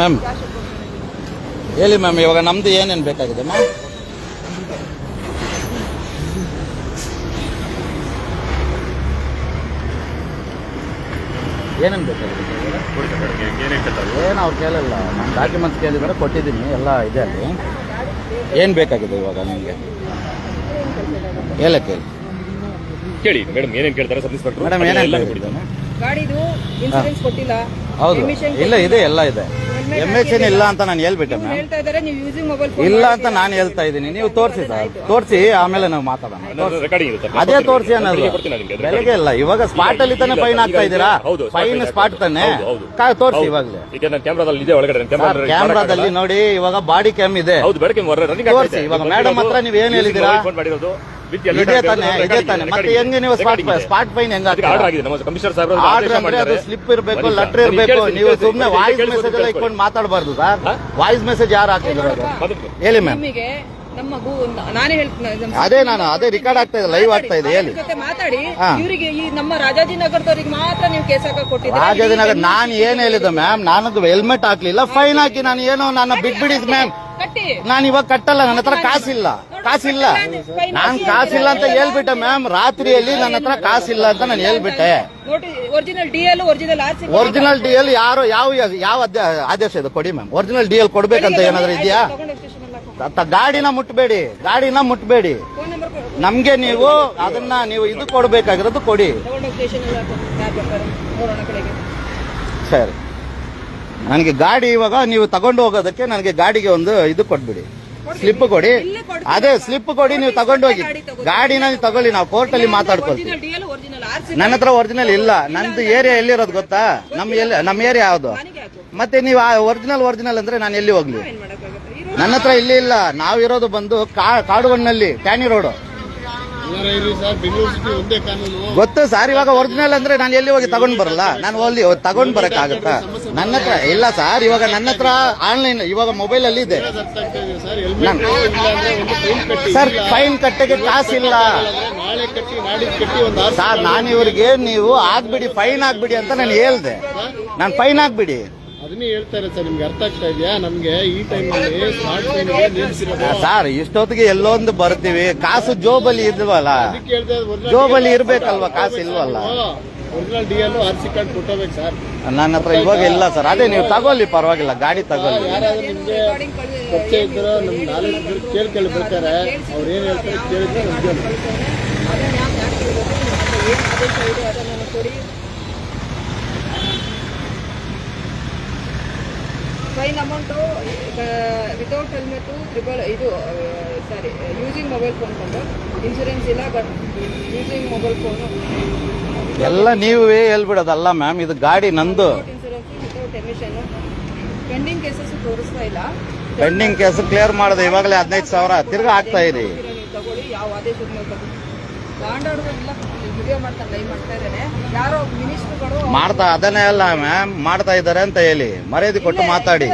Ma'am ಹೇಳಿ ma'am, ಇವಾಗ ನಮ್ದು ಏನೇನು ಬೇಕಾಗಿದೆ ಮ್ಯಾಮ್? ಏನೇನು ಬೇಕಾಗಿದೆ? ಏನು ಅವ್ರು ಕೇಳಲ್ಲ, ನಾನು ಡಾಕ್ಯುಮೆಂಟ್ಸ್ ಕೇಳಿದ್ರೆ ಕೊಟ್ಟಿದ್ದೀನಿ, ಎಲ್ಲ ಇದೆ ಅಲ್ಲಿ. ಏನು ಬೇಕಾಗಿದೆ ಇವಾಗ ನಿಮಗೆ? ಹೇಳಕ್ಕೆ ಕೇಳಿ ಮೇಡಮ್, ಏನೇನು ಕೇಳ್ತಾರೆ ಸಬ್ ಇನ್ಸ್ಪೆಕ್ಟರ್ ಮೇಡಮ್? ಏನೇನು ಗಾಡಿದು ಇನ್ಶೂರೆನ್ಸ್ ಕೊಟ್ಟಿಲ್ಲ. ಹೌದು, ಇಲ್ಲ ಇದೆ, ಎಲ್ಲ ಇದೆ. ಎಮ್ಎಸ್ಎನ್ ಇಲ್ಲ ಅಂತ ನಾನು ಹೇಳ್ಬಿಟ್ಟೆ ಮ್ಯಾಮ್. ಹೇಳ್ತಾ ಇದ್ದಾರೆ ನೀವು ಯೂಸಿಂಗ್ ಮೊಬೈಲ್ ಇಲ್ಲ ಅಂತ ನಾನು ಹೇಳ್ತಾ ಇದ್ದೀನಿ. ನೀವು ತೋರಿಸಿ ಸರ್, ತೋರಿಸಿ ಆಮೇಲೆ ನಾವು ಮಾತಾಡೋಣ. ರೆಕಾರ್ಡಿಂಗ್ ಇರುತ್ತೆ, ಅದೇ ತೋರಿಸಿ ಅನ್ನೋದು ಬೆಳಗ್ಗೆ ಇಲ್ಲ. ಇವಾಗ ಸ್ಪಾಟ್ ಅಲ್ಲಿ ತಾನೇ ಫೈನ್ ಆಗ್ತಾ ಇದ್ದೀರಾ? ಫೈನ್ ಸ್ಪಾಟ್ ತಾನೆ, ತೋರಿಸಿ ಇವಾಗಲೇ. ಈಗ ನಾನು ಕ್ಯಾಮ್ರಾದಲ್ಲಿ ಇದೆ ಒಳಗಡೆ, ಕ್ಯಾಮ್ರಾದಲ್ಲಿ ನೋಡಿ, ಇವಾಗ ಬಾಡಿ ಕ್ಯಾಮ್ ಇದೆ, ತೋರಿಸಿ. ಇವಾಗ ಮೇಡಮ್ ಹತ್ರ ನೀವು ಏನ್ ಹೇಳಿದ್ದೀರಾ? ಇದೇ ತಾನೆ, ಇದೇ ತಾನೆ. ಮತ್ತೆ ಹೆಂಗೆ ನೀವು ಸ್ಪಾಟ್ ಫೈನ್ ಹೆಂಗ ಆರ್ಡರ್ ಅಂದ್ರೆ ಅದು ಸ್ಲಿಪ್ ಇರಬೇಕು, ಲೆಟರ್ ಇರಬೇಕು. ನೀವು ಸುಮ್ಮನೆ ವಾಯ್ಸ್ ಮೆಸೇಜ್ ಎಲ್ಲ ಇಟ್ಕೊಂಡು ಮಾತಾಡಬಾರ್ದು ಸರ್. ವಾಯ್ಸ್ ಮೆಸೇಜ್ ಯಾರು ಹಾಕಿದ್ರು ಹೇಳಿ ಮ್ಯಾಮ್? ನಾನೇ ಹೇಳ್ತೀನಿ, ಅದೇ ರಿಕಾರ್ಡ್ ಆಗ್ತಾ ಇದೆ, ಲೈವ್ ಆಗ್ತಾ ಇದೆ. ಹೇಳಿ ಮಾತಾಡಿ. ಇವರಿಗೆ ಈ ನಮ್ಮ ರಾಜಾಜಿನಗರದವ್ರಿಗೆ ಮಾತ್ರ ನೀವು ಕೇಸ್ ಹಾಕಿ ಕೊಟ್ಟಿದ್ದೀರಿ. ರಾಜಾಜಿನಗರ ನಾನು ಏನ್ ಹೇಳಿದ್ದು ಮ್ಯಾಮ್? ನಾನು ಹೆಲ್ಮೆಟ್ ಹಾಕ್ಲಿಲ್ಲ, ಫೈನ್ ಹಾಕಿ ನಾನು ಏನೋ ನನ್ನ ಬಿಟ್ಬಿಡಿ ಮ್ಯಾಮ್. ನಾನು ಇವಾಗ ಕಟ್ಟಲ್ಲ, ನನ್ನ ಹತ್ರ ಕಾಸಿಲ್ಲ. ನಾನ್ ಕಾಸಿಲ್ಲ ಅಂತ ಹೇಳ್ಬಿಟ್ಟೆ ಮ್ಯಾಮ್. ರಾತ್ರಿಯಲ್ಲಿ ನನ್ನ ಹತ್ರ ಕಾಸಿಲ್ಲ ಅಂತ ನಾನು ಹೇಳ್ಬಿಟ್ಟೆ. ಒರಿಜಿನಲ್ ಡಿಎಲ್ ಯಾರು ಯಾವ ಆದೇಶ ಇದೆ ಕೊಡಿ ಮ್ಯಾಮ್. ಒರಿಜಿನಲ್ ಡಿಎಲ್ ಕೊಡ್ಬೇಕಂತ ಏನಾದ್ರು ಇದೆಯಾ? ಗಾಡಿನ ಮುಟ್ಬೇಡಿ. ನಮ್ಗೆ ನೀವು ಅದನ್ನ ನೀವು ಇದು ಕೊಡ್ಬೇಕಾಗಿರೋದು ಕೊಡಿ. ಸರಿ, ನನಗೆ ಗಾಡಿ ಇವಾಗ ನೀವು ತಗೊಂಡು ಹೋಗೋದಕ್ಕೆ ನನಗೆ ಗಾಡಿಗೆ ಒಂದು ಇದು ಕೊಟ್ಬಿಡಿ, ಸ್ಲಿಪ್ ಕೊಡಿ. ಅದೇ ಸ್ಲಿಪ್ ಕೊಡಿ, ನೀವು ತಗೊಂಡು ಹೋಗಿ. ಗಾಡಿನ ನೀವು ತಗೊಳ್ಳಿ, ನಾವು ಕೋರ್ಟಲ್ಲಿ ಮಾತಾಡ್ಕೊಳ್ತೀವಿ. ನನ್ನ ಹತ್ರ ಒರಿಜಿನಲ್ ಇಲ್ಲ. ನಂದು ಏರಿಯಾ ಎಲ್ಲಿರೋದು ಗೊತ್ತಾ? ನಮ್ಮ ಏರಿಯಾ ಯಾವ್ದು? ಮತ್ತೆ ನೀವು ಒರಿಜಿನಲ್ ಅಂದ್ರೆ ನಾನು ಎಲ್ಲಿ ಹೋಗ್ಲಿ? ನನ್ನ ಹತ್ರ ಇಲ್ಲಿ ಇಲ್ಲ. ನಾವಿರೋದು ಬಂದು ಕಾಡುವಣ್ಣಲ್ಲಿ, ಟ್ಯಾನಿ ರೋಡ್. ಗೊತ್ತು ಸರ್. ಇವಾಗ ಒರಿಜಿನಲ್ ಅಂದ್ರೆ ನಾನು ಎಲ್ಲಿ ಹೋಗಿ ತಗೊಂಡ್ ಬರಲ್ಲ? ನಾನು ಅಲ್ಲಿ ತಗೊಂಡ್ ಬರಕ್ ಆಗುತ್ತಾ? ನನ್ನ ಹತ್ರ ಇಲ್ಲ ಸರ್. ಇವಾಗ ನನ್ನ ಹತ್ರ ಆನ್ಲೈನ್ ಇವಾಗ ಮೊಬೈಲ್ ಅಲ್ಲಿ ಇದೆ ಸರ್. ಫೈನ್ ಕಟ್ಟಕ್ಕೆ ಕಾಸಿಲ್ಲ ಸರ್. ನಾನು ಇವ್ರಿಗೆ ನೀವು ಆಗ್ಬಿಡಿ, ಫೈನ್ ಆಗ್ಬಿಡಿ ಅಂತ ನಾನು ಹೇಳ್ದೆ. ನಾನು ಫೈನ್ ಆಗ್ಬಿಡಿ ಅದನ್ನೇ ಹೇಳ್ತಾರೆ ಸರ್. ನಿಮ್ಗೆ ಅರ್ಥ ಆಗ್ತಾ ಇದೆಯಾ? ನಮ್ಗೆ ಈ ಟೈಮ್ ಸರ್ ಇಷ್ಟೊತ್ತಿಗೆ ಎಲ್ಲೊಂದು ಬರ್ತೀವಿ, ಕಾಸು ಜೋಬಲ್ಲಿ ಇದ್ವಲ್ಲ, ಜೋಬಲ್ಲಿ ಇರ್ಬೇಕಲ್ವಾ? ಕಾಸು ಇಲ್ವಲ್ಲ. ಒರಿಜಿನಲ್ ಡಿಎಲ್ ಆರ್ಸಿ ಕಾರ್ಡ್ ಕೊಟ್ಟಬೇಕು ಸರ್. ನನ್ನ ಹತ್ರ ಇವಾಗ ಇಲ್ಲ ಸರ್. ಅದೇ ನೀವು ತಗೊಳ್ಳಿ, ಪರವಾಗಿಲ್ಲ, ಗಾಡಿ ತಗೊಳ್ಳಿ. ಯಾರಾದ್ರೂ ನಿಮ್ಗೆ ಪರಿಚಯ ಇದ್ರು, ನಮ್ ನಾಲೆಜ್ ಇದ್ರು ಕೇಳ್ಬೇಕಾರೆ ಅವ್ರು ಏನ್ ಹೇಳ್ತಾರೆ ಕೇಳಿದ್ರೆ ಫೈನ್ ಅಮೌಂಟು ವಿತೌಟ್ ಹೆಲ್ಮೆಟು ಇದು ಸಾರಿ ಯೂಸಿಂಗ್ ಮೊಬೈಲ್ ಫೋನ್ ಕೊಂಡು ಇನ್ಶೂರೆನ್ಸ್ ಇಲ್ಲ, ಬಟ್ ಯೂಸಿಂಗ್ ಮೊಬೈಲ್ ಫೋನು ಎಲ್ಲ ನೀವೇ ಹೇಳ್ಬಿಡೋದಲ್ಲ ಮ್ಯಾಮ್. ಇದು ಗಾಡಿ ನಂದು. Insurance without emission. Pending cases ತೋರಿಸ್ತಾ ಇಲ್ಲ. ಪೆಂಡಿಂಗ್ ಕೇಸ್ ಕ್ಲಿಯರ್ ಮಾಡಿದೆ ಇವಾಗಲೇ 15,000 ತಿರ್ಗಾ ಆಗ್ತಾ ಇರಿ. ತಗೊಳ್ಳಿ, ಯಾವ ಆದೇಶದ ಮೇಲೆ ತಗೊಳ್ಳಿ. ಗಾಂಡಾಡುವುದಿಲ್ಲ, ವಿಡಿಯೋ ಮಾಡ್ತಾ ಲೈವ್ ಮಾಡ್ತಾ ಇದ್ದಾರೆ. ಯಾರೋ ಮಿನಿಸ್ಟರ್ಗಳು ಮಾಡ್ತಾ ಅದನ್ನೇ ಅಲ್ಲ ಮ್ಯಾಮ್, ಮಾಡ್ತಾ ಇದ್ದಾರೆ ಅಂತ ಹೇಳಿ ಮರ್ಯಾದೆ ಕೊಟ್ಟು ಮಾತಾಡಿ.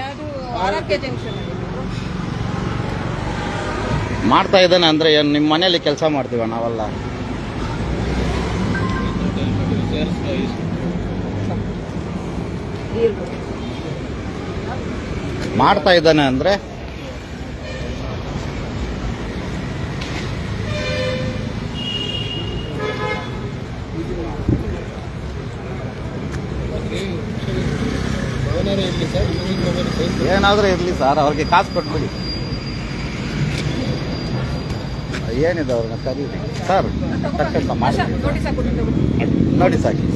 ಯಾವುದು ಆರೋಗ್ಯ ಜಂಕ್ಷನ್ ಮಾಡ್ತಾ ಇದ್ದಾನೆ ಅಂದ್ರೆ ಏನು? ನಿಮ್ಮ ಮನೆಯಲ್ಲಿ ಕೆಲಸ ಮಾಡ್ತೀವ ನಾವೆಲ್ಲ? ಮಾಡ್ತಾ ಇದ್ದಾನೆ ಅಂದ್ರೆ ಏನಾದ್ರೂ ಇರ್ಲಿ ಸರ್, ಅವ್ರಿಗೆ ಕಾಸು ಕೊಟ್ಬಿಡಿ. ಏನಿದೆ ಅವ್ರನ್ನ ಕರೀರಿ ಸರ್, ತಕ್ಷಣ ಮಾಡಿ ನೋಡಿ ಸಾಕಿ.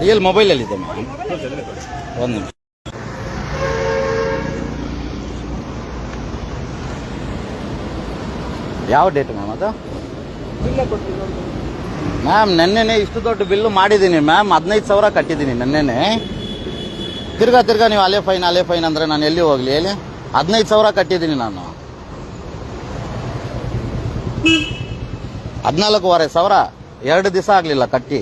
ಡಿಎಲ್ ಮೊಬೈಲಲ್ಲಿ ಇದೆ ಮ್ಯಾಮ್. ಒಂದು ನಿಮಿಷ. ಯಾವ ಡೇಟ್ ಮ್ಯಾಮ್ ಅದು? ಮ್ಯಾಮ್ ನೆನ್ನೆನೆ ಇಷ್ಟು ದೊಡ್ಡ ಬಿಲ್ಲು ಮಾಡಿದ್ದೀನಿ ಮ್ಯಾಮ್. 15,000 ಕಟ್ಟಿದ್ದೀನಿ ನೆನ್ನೆನೆ. ತಿರ್ಗಾ ನೀವು ಅಲೆ ಫೈನ್ ಅಂದ್ರೆ ನಾನು ಎಲ್ಲಿ ಹೋಗ್ಲಿ ಹೇಳಿ? 15,000 ಕಟ್ಟಿದ್ದೀನಿ ನಾನು. 14,500 2 ದಿವಸ ಆಗ್ಲಿಲ್ಲ ಕಟ್ಟಿ.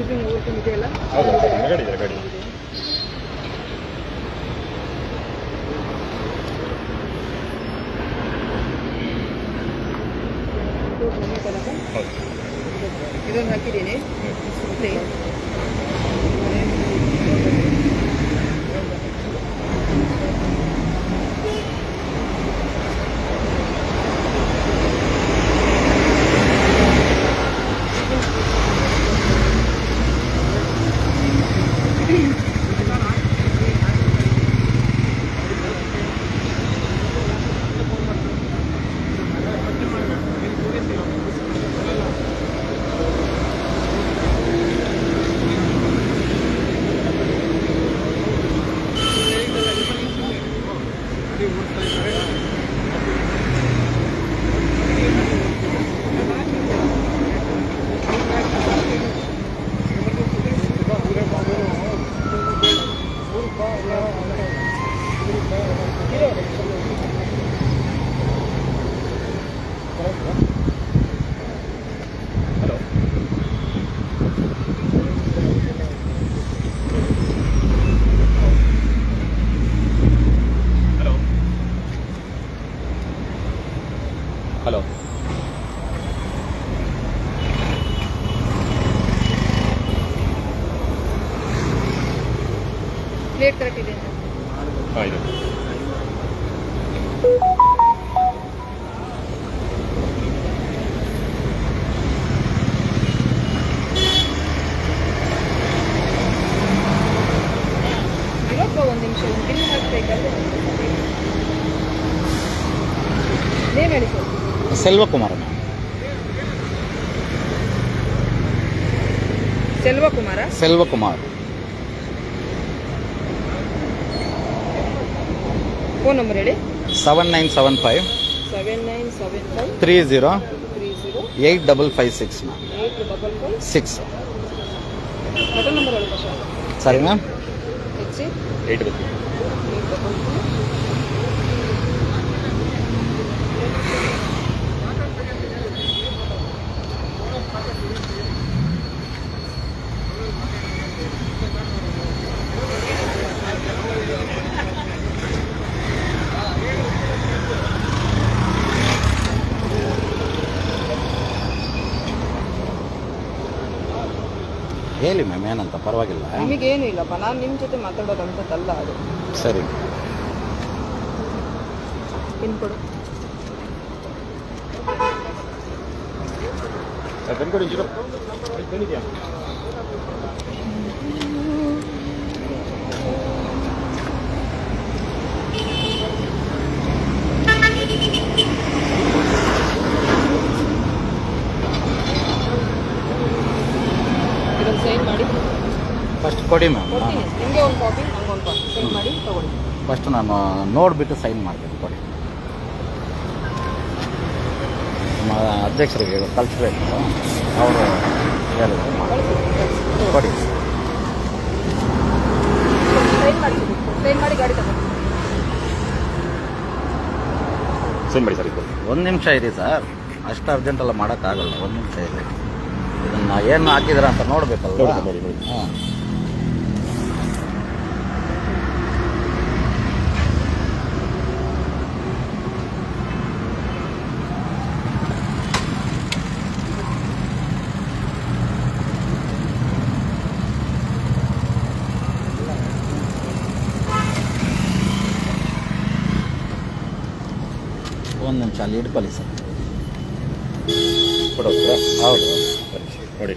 ಯೂಸಿಂಗ್ ಮೊಬೈಲ್ ಫೋನ್ ಇದೆಯಲ್ಲ ಹೌದಾ ಗಾಡಿ ಇದೆ ಗಾಡಿ ಹೌದು ಇದೊಂದು ಹಾಕಿದ್ದೀನಿ ಮತ್ತೆ hello hello hello plate correct ಇದೆ ಹಾಂ ಇದೆ ಇರಪ್ಪ ಒಂದು ನಿಮಿಷ ಒಂದು ಬಿಲ್ ಹಾಕ್ಬೇಕಲ್ಲ ನೇಮ್ ಹೇಳಿ sir Selvakumar ma'am. Selvakumar Selvakumar. Phone number ಹೇಳಿ 7975 7975 30 30 8556 ಮ್ಯಾಮ್. 8556 6 ಮೊಬೈಲ್ ನಂಬರ್ ಹೇಳಿ ಫಸ್ಟ್ ಸರಿ ಮ್ಯಾಮ್. ಹೆಚ್ಚಿ 8 ಬರ್ತದೆ 8 ಹೇಳಿ ಮ್ಯಾಮ್, ಏನಂತ ಪರವಾಗಿಲ್ಲ. ನಿಮಗೇನು ಇಲ್ಲಪ್ಪ, ನಾನು ನಿಮ್ಮ ಜೊತೆ ಮಾತಾಡೋದಂಥದ್ದಲ್ಲ ಅದು. ಸರಿ ಪಿನ್ ಕೊಡು. ಬೆನ್ಕೊಡಿ ಜೀರೋ ಬೆನ್ನಿದೆಯಾ ಇದನ್ನು ಸೈನ್ ಮಾಡಿ ಫಸ್ಟ್ ಕೊಡಿ ಮ್ಯಾಮ್. ಕೊಡ್ತೀನಿ. ನಿಮಗೆ ಒಂದು ಕಾಪಿ, ನಂಗೆ ಒಂದು ಕಾಪಿ ಸೈನ್ ಮಾಡಿ ತಗೊಳ್ಳಿ. ಫಸ್ಟ್ ನಾನು ನೋಡಿಬಿಟ್ಟು ಸೈನ್ ಮಾಡ್ತೀನಿ. ಕೊಡಿ. ನಮ್ಮ ಅಧ್ಯಕ್ಷರಿಗೆ ಕಳಿಸ್ಬೇಕು, ಅವರು ಹೇಳಿದ್ರು ಕೊಡಿ. ಸೈನ್ ಮಾಡಿ, ಸೈನ್ ಮಾಡಿ ಗಾಡಿ ತಗೊಳ್ಳಿ. ಸೈನ್ ಮಾಡಿ ಸರ್ ಇದು ಒಂದು ನಿಮಿಷ ಇರಿ ಸರ್, ಅಷ್ಟು ಅರ್ಜೆಂಟೆಲ್ಲ ಮಾಡೋಕ್ಕಾಗಲ್ಲ. ಒಂದು ನಿಮಿಷ ಇರಿ, ಇದನ್ನು ಏನು ಹಾಕಿದ್ರ ಅಂತ ನೋಡಬೇಕಲ್ಲ. ನೋಡಿ ನೋಡಿ ಹಾಂ ಒಂದು ನಿಮಿಷ ಅಲ್ಲಿ ಇಟ್ಕೊಳ್ಳಿ ಸರ್. ಕೊಡೋದು ಹೌದು ನೋಡಿ